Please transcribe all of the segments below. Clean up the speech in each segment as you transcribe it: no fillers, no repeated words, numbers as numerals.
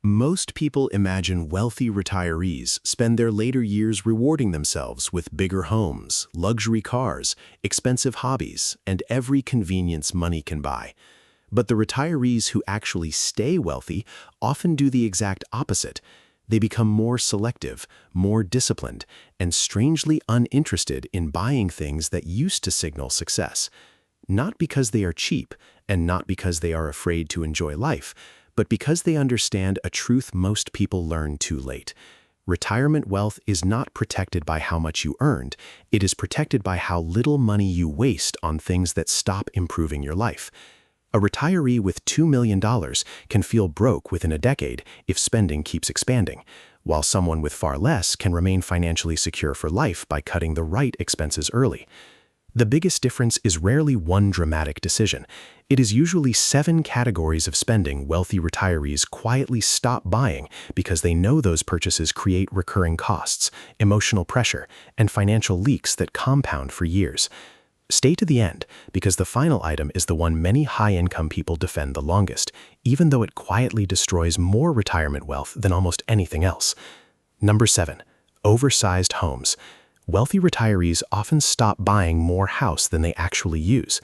Most people imagine wealthy retirees spend their later years rewarding themselves with bigger homes, luxury cars, expensive hobbies, and every convenience money can buy. But the retirees who actually stay wealthy often do the exact opposite. They become more selective, more disciplined, and strangely uninterested in buying things that used to signal success. Not because they are cheap, and not because they are afraid to enjoy life, but because they understand a truth most people learn too late. Retirement wealth is not protected by how much you earned, it is protected by how little money you waste on things that stop improving your life. A retiree with $2 million can feel broke within a decade if spending keeps expanding, while someone with far less can remain financially secure for life by cutting the right expenses early. The biggest difference is rarely one dramatic decision. It is usually 7 categories of spending wealthy retirees quietly stop buying because they know those purchases create recurring costs, emotional pressure, and financial leaks that compound for years. Stay to the end, because the final item is the one many high-income people defend the longest, even though it quietly destroys more retirement wealth than almost anything else. Number 7. Oversized homes. Wealthy retirees often stop buying more house than they actually use.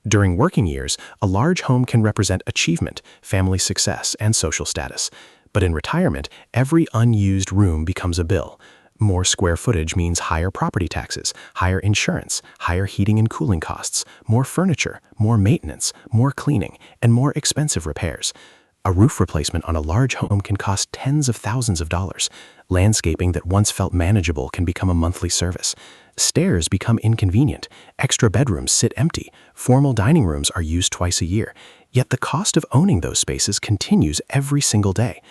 During working years, a large home can represent achievement, family success, and social status. But in retirement, every unused room becomes a bill. More square footage means higher property taxes, higher insurance, higher heating and cooling costs, more furniture, more maintenance, more cleaning, and more expensive repairs. A roof replacement on a large home can cost tens of thousands of dollars. Landscaping that once felt manageable can become a monthly service. Stairs become inconvenient. Extra bedrooms sit empty. Formal dining rooms are used twice a year. Yet the cost of owning those spaces continues every single day.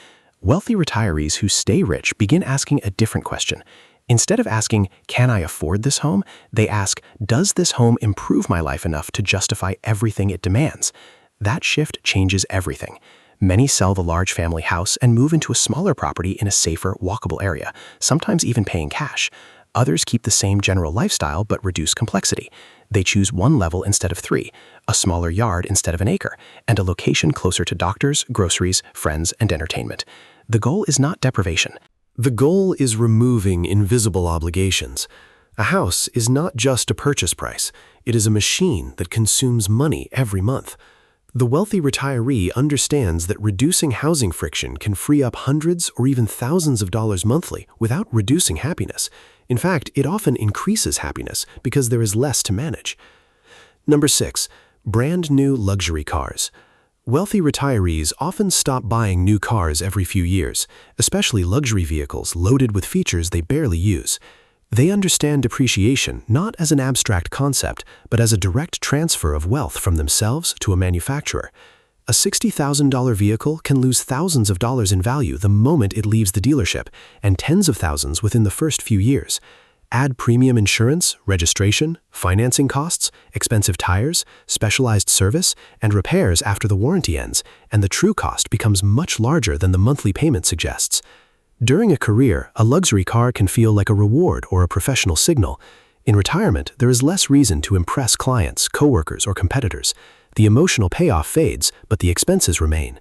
Wealthy retirees who stay rich begin asking a different question. Instead of asking, "Can I afford this home?" they ask, "Does this home improve my life enough to justify everything it demands?" That shift changes everything. Many sell the large family house and move into a smaller property in a safer, walkable area, sometimes even paying cash. Others keep the same general lifestyle but reduce complexity. They choose 1 level instead of 3, a smaller yard instead of an acre, and a location closer to doctors, groceries, friends, and entertainment. The goal is not deprivation. The goal is removing invisible obligations. A house is not just a purchase price. It is a machine that consumes money every month. The wealthy retiree understands that reducing housing friction can free up hundreds or even thousands of dollars monthly without reducing happiness. In fact, it often increases happiness because there is less to manage. Number 6. Brand new luxury cars. Wealthy retirees often stop buying new cars every few years, especially luxury vehicles loaded with features they barely use. They understand depreciation not as an abstract concept, but as a direct transfer of wealth from themselves to a manufacturer. A $60,000 vehicle can lose thousands of dollars in value the moment it leaves the dealership, and tens of thousands within the first few years. Add premium insurance, registration, financing costs, expensive tires, specialized service, and repairs after the warranty ends, and the true cost becomes much larger than the monthly payment suggests. During a career, a luxury car can feel like a reward or a professional signal. In retirement, there is less reason to impress clients, coworkers, or competitors. The emotional payoff fades, but the expenses remain.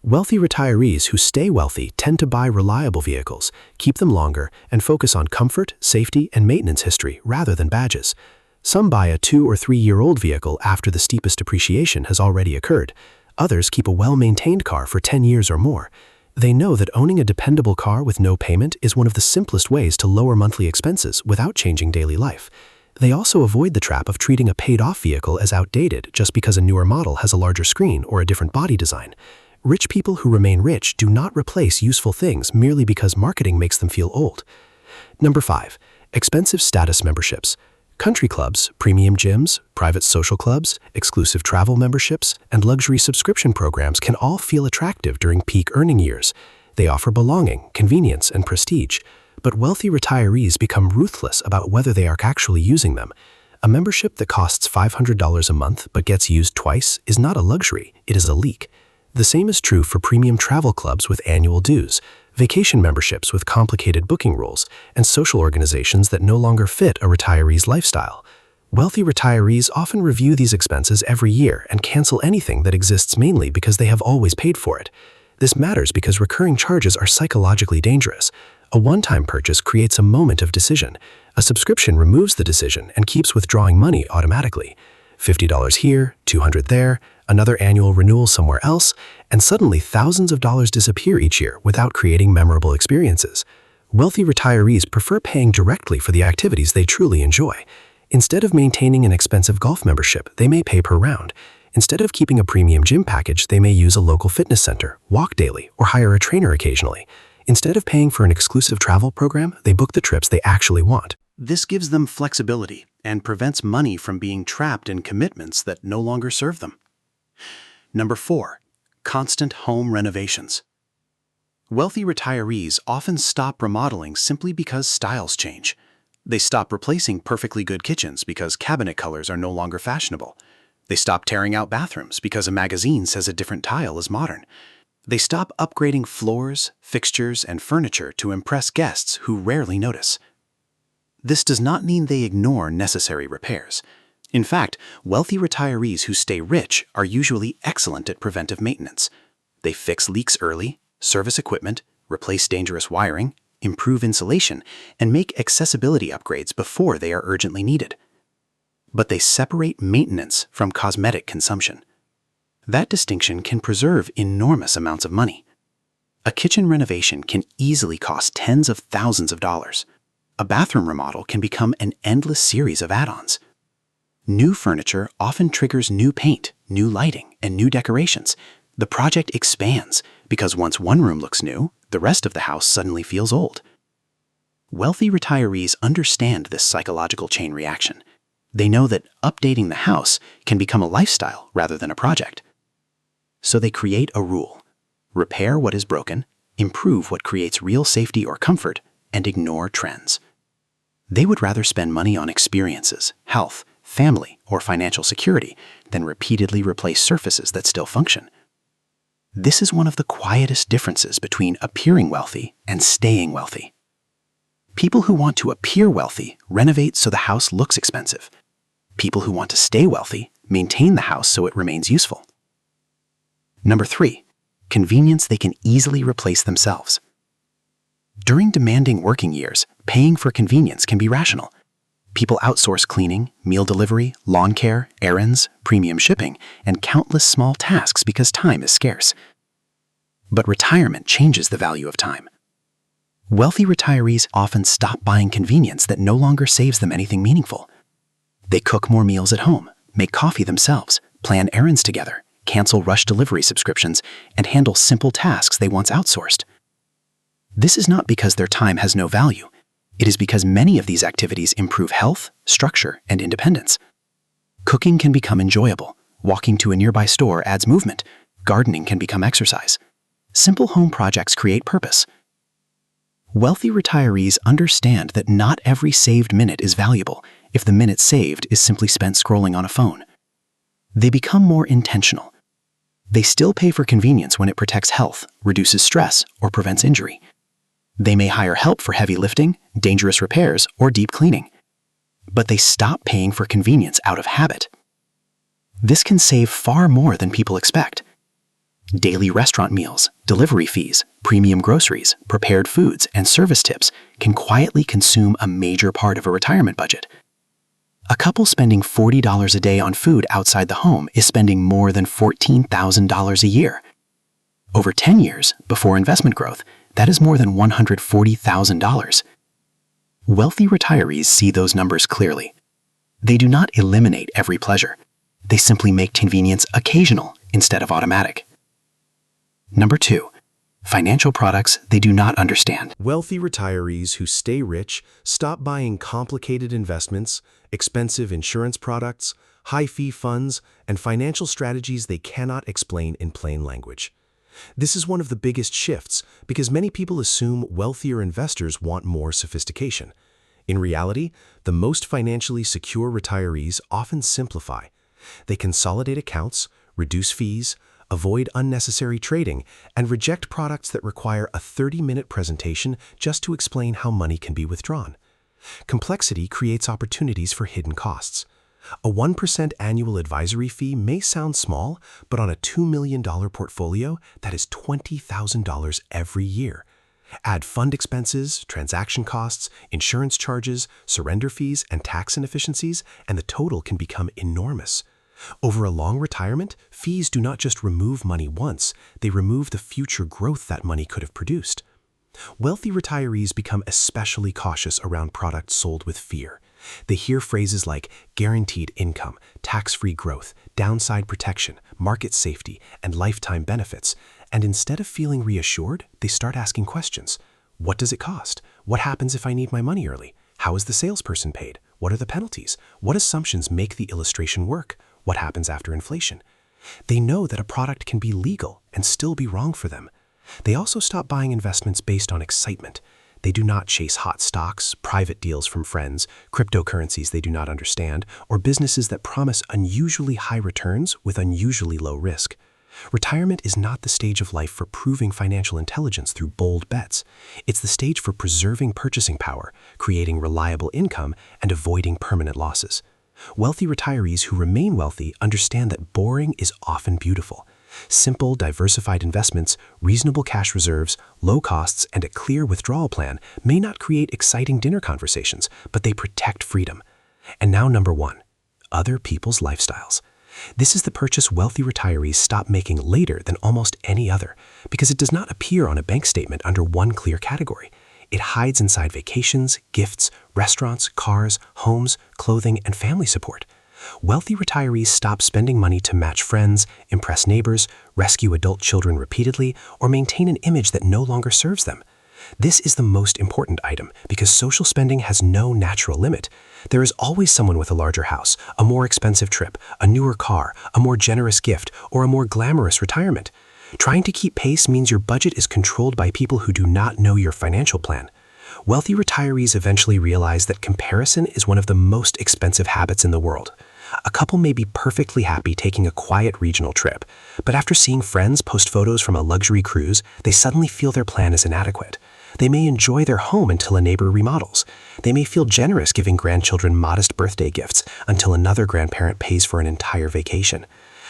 Wealthy retirees who stay wealthy tend to buy reliable vehicles, keep them longer, and focus on comfort, safety, and maintenance history rather than badges. Some buy a 2- or 3-year-old vehicle after the steepest depreciation has already occurred. Others keep a well-maintained car for 10 years or more. They know that owning a dependable car with no payment is one of the simplest ways to lower monthly expenses without changing daily life. They also avoid the trap of treating a paid-off vehicle as outdated just because a newer model has a larger screen or a different body design. Rich people who remain rich do not replace useful things merely because marketing makes them feel old. Number 5. Expensive status memberships. Country clubs, premium gyms, private social clubs, exclusive travel memberships, and luxury subscription programs can all feel attractive during peak earning years. They offer belonging, convenience, and prestige. But wealthy retirees become ruthless about whether they are actually using them. A membership that costs $500 a month but gets used twice is not a luxury, it is a leak. The same is true for premium travel clubs with annual dues, vacation memberships with complicated booking rules, and social organizations that no longer fit a retiree's lifestyle. Wealthy retirees often review these expenses every year and cancel anything that exists mainly because they have always paid for it. This matters because recurring charges are psychologically dangerous. A one-time purchase creates a moment of decision. A subscription removes the decision and keeps withdrawing money automatically. $50 here, $200 there, another annual renewal somewhere else, and suddenly thousands of dollars disappear each year without creating memorable experiences. Wealthy retirees prefer paying directly for the activities they truly enjoy. Instead of maintaining an expensive golf membership, they may pay per round. Instead of keeping a premium gym package, they may use a local fitness center, walk daily, or hire a trainer occasionally. Instead of paying for an exclusive travel program, they book the trips they actually want. This gives them flexibility and prevents money from being trapped in commitments that no longer serve them. Number 4, constant home renovations. Wealthy retirees often stop remodeling simply because styles change. They stop replacing perfectly good kitchens because cabinet colors are no longer fashionable. They stop tearing out bathrooms because a magazine says a different tile is modern. They stop upgrading floors, fixtures, and furniture to impress guests who rarely notice. This does not mean they ignore necessary repairs. In fact, wealthy retirees who stay rich are usually excellent at preventive maintenance. They fix leaks early, service equipment, replace dangerous wiring, improve insulation, and make accessibility upgrades before they are urgently needed. But they separate maintenance from cosmetic consumption. That distinction can preserve enormous amounts of money. A kitchen renovation can easily cost tens of thousands of dollars. A bathroom remodel can become an endless series of add-ons. New furniture often triggers new paint, new lighting, and new decorations. The project expands because once one room looks new, the rest of the house suddenly feels old. Wealthy retirees understand this psychological chain reaction. They know that updating the house can become a lifestyle rather than a project. So they create a rule: repair what is broken, improve what creates real safety or comfort, and ignore trends. They would rather spend money on experiences, health, family, or financial security than repeatedly replace surfaces that still function. This is one of the quietest differences between appearing wealthy and staying wealthy. People who want to appear wealthy renovate so the house looks expensive. People who want to stay wealthy maintain the house so it remains useful. Number 3, convenience they can easily replace themselves. During demanding working years, paying for convenience can be rational. People outsource cleaning, meal delivery, lawn care, errands, premium shipping, and countless small tasks because time is scarce. But retirement changes the value of time. Wealthy retirees often stop buying convenience that no longer saves them anything meaningful. They cook more meals at home, make coffee themselves, plan errands together, cancel rush delivery subscriptions, and handle simple tasks they once outsourced. This is not because their time has no value. It is because many of these activities improve health, structure, and independence. Cooking can become enjoyable. Walking to a nearby store adds movement. Gardening can become exercise. Simple home projects create purpose. Wealthy retirees understand that not every saved minute is valuable if the minute saved is simply spent scrolling on a phone. They become more intentional. They still pay for convenience when it protects health, reduces stress, or prevents injury. They may hire help for heavy lifting, dangerous repairs, or deep cleaning. But they stop paying for convenience out of habit. This can save far more than people expect. Daily restaurant meals, delivery fees, premium groceries, prepared foods, and service tips can quietly consume a major part of a retirement budget. A couple spending $40 a day on food outside the home is spending more than $14,000 a year. Over 10 years, before investment growth, that is more than $140,000. Wealthy retirees see those numbers clearly. They do not eliminate every pleasure. They simply make convenience occasional instead of automatic. Number 2, financial products they do not understand. Wealthy retirees who stay rich stop buying complicated investments, expensive insurance products, high-fee funds, and financial strategies they cannot explain in plain language. This is one of the biggest shifts because many people assume wealthier investors want more sophistication. In reality, the most financially secure retirees often simplify. They consolidate accounts, reduce fees, avoid unnecessary trading, and reject products that require a 30-minute presentation just to explain how money can be withdrawn. Complexity creates opportunities for hidden costs. A 1% annual advisory fee may sound small, but on a $2 million portfolio, that is $20,000 every year. Add fund expenses, transaction costs, insurance charges, surrender fees, and tax inefficiencies, and the total can become enormous. Over a long retirement, fees do not just remove money once, they remove the future growth that money could have produced. Wealthy retirees become especially cautious around products sold with fear. They hear phrases like guaranteed income, tax-free growth, downside protection, market safety, and lifetime benefits, and instead of feeling reassured, they start asking questions. What does it cost? What happens if I need my money early? How is the salesperson paid? What are the penalties? What assumptions make the illustration work? What happens after inflation? They know that a product can be legal and still be wrong for them. They also stop buying investments based on excitement. They do not chase hot stocks, private deals from friends, cryptocurrencies they do not understand, or businesses that promise unusually high returns with unusually low risk. Retirement is not the stage of life for proving financial intelligence through bold bets. It's the stage for preserving purchasing power, creating reliable income, and avoiding permanent losses. Wealthy retirees who remain wealthy understand that boring is often beautiful. Simple, diversified investments, reasonable cash reserves, low costs, and a clear withdrawal plan may not create exciting dinner conversations, but they protect freedom. And now number 1, other people's lifestyles. This is the purchase wealthy retirees stop making later than almost any other, because it does not appear on a bank statement under one clear category. It hides inside vacations, gifts, restaurants, cars, homes, clothing, and family support. Wealthy retirees stop spending money to match friends, impress neighbors, rescue adult children repeatedly, or maintain an image that no longer serves them. This is the most important item because social spending has no natural limit. There is always someone with a larger house, a more expensive trip, a newer car, a more generous gift, or a more glamorous retirement. Trying to keep pace means your budget is controlled by people who do not know your financial plan. Wealthy retirees eventually realize that comparison is one of the most expensive habits in the world. A couple may be perfectly happy taking a quiet regional trip, but after seeing friends post photos from a luxury cruise, they suddenly feel their plan is inadequate. They may enjoy their home until a neighbor remodels. They may feel generous giving grandchildren modest birthday gifts until another grandparent pays for an entire vacation.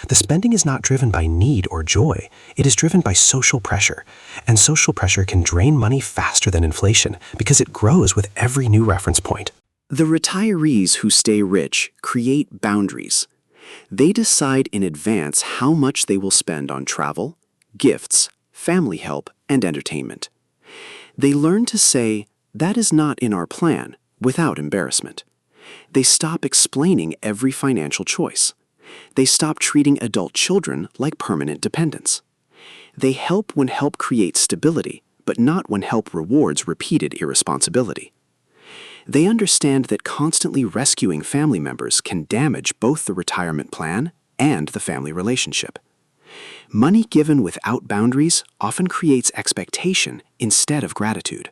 The spending is not driven by need or joy. It is driven by social pressure. And social pressure can drain money faster than inflation because it grows with every new reference point. The retirees who stay rich create boundaries. They decide in advance how much they will spend on travel, gifts, family help, and entertainment. They learn to say, "That is not in our plan," without embarrassment. They stop explaining every financial choice. They stop treating adult children like permanent dependents. They help when help creates stability, but not when help rewards repeated irresponsibility. They understand that constantly rescuing family members can damage both the retirement plan and the family relationship. Money given without boundaries often creates expectation instead of gratitude.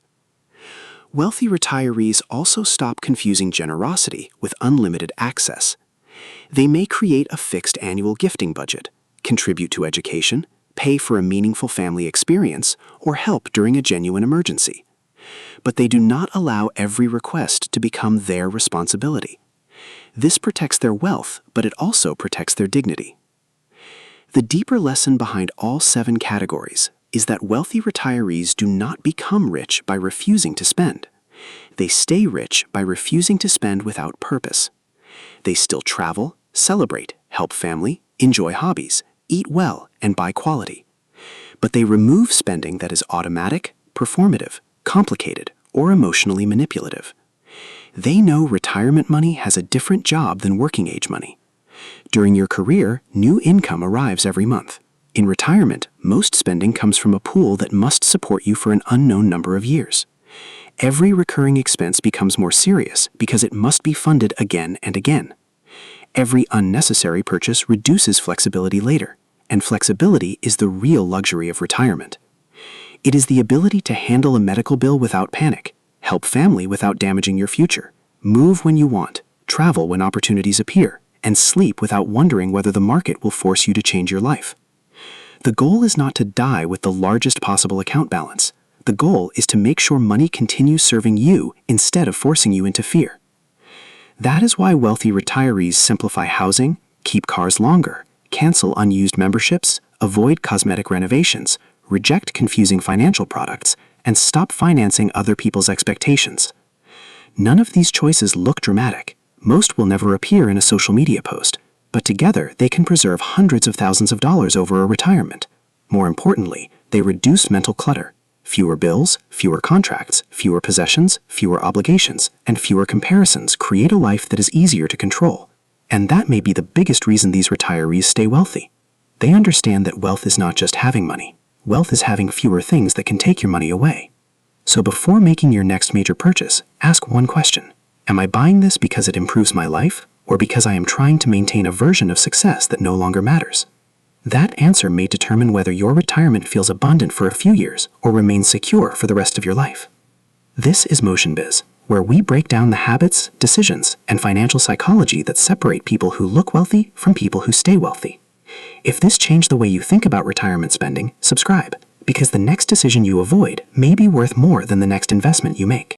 Wealthy retirees also stop confusing generosity with unlimited access. They may create a fixed annual gifting budget, contribute to education, pay for a meaningful family experience, or help during a genuine emergency. But they do not allow every request to become their responsibility. This protects their wealth, but it also protects their dignity. The deeper lesson behind all 7 categories is that wealthy retirees do not become rich by refusing to spend. They stay rich by refusing to spend without purpose. They still travel, celebrate, help family, enjoy hobbies, eat well, and buy quality. But they remove spending that is automatic, performative, complicated, or emotionally manipulative. They know retirement money has a different job than working age money. During your career, new income arrives every month. In retirement, most spending comes from a pool that must support you for an unknown number of years. Every recurring expense becomes more serious because it must be funded again and again. Every unnecessary purchase reduces flexibility later, and flexibility is the real luxury of retirement. It is the ability to handle a medical bill without panic, help family without damaging your future, move when you want, travel when opportunities appear, and sleep without wondering whether the market will force you to change your life. The goal is not to die with the largest possible account balance. The goal is to make sure money continues serving you instead of forcing you into fear. That is why wealthy retirees simplify housing, keep cars longer, cancel unused memberships, avoid cosmetic renovations, reject confusing financial products, and stop financing other people's expectations. None of these choices look dramatic. Most will never appear in a social media post, but together they can preserve hundreds of thousands of dollars over a retirement. More importantly, they reduce mental clutter. Fewer bills, fewer contracts, fewer possessions, fewer obligations, and fewer comparisons create a life that is easier to control. And that may be the biggest reason these retirees stay wealthy. They understand that wealth is not just having money. Wealth is having fewer things that can take your money away. So before making your next major purchase, ask one question. Am I buying this because it improves my life, or because I am trying to maintain a version of success that no longer matters? That answer may determine whether your retirement feels abundant for a few years or remains secure for the rest of your life. This is MotionBiz, where we break down the habits, decisions, and financial psychology that separate people who look wealthy from people who stay wealthy. If this changed the way you think about retirement spending, subscribe, because the next decision you avoid may be worth more than the next investment you make.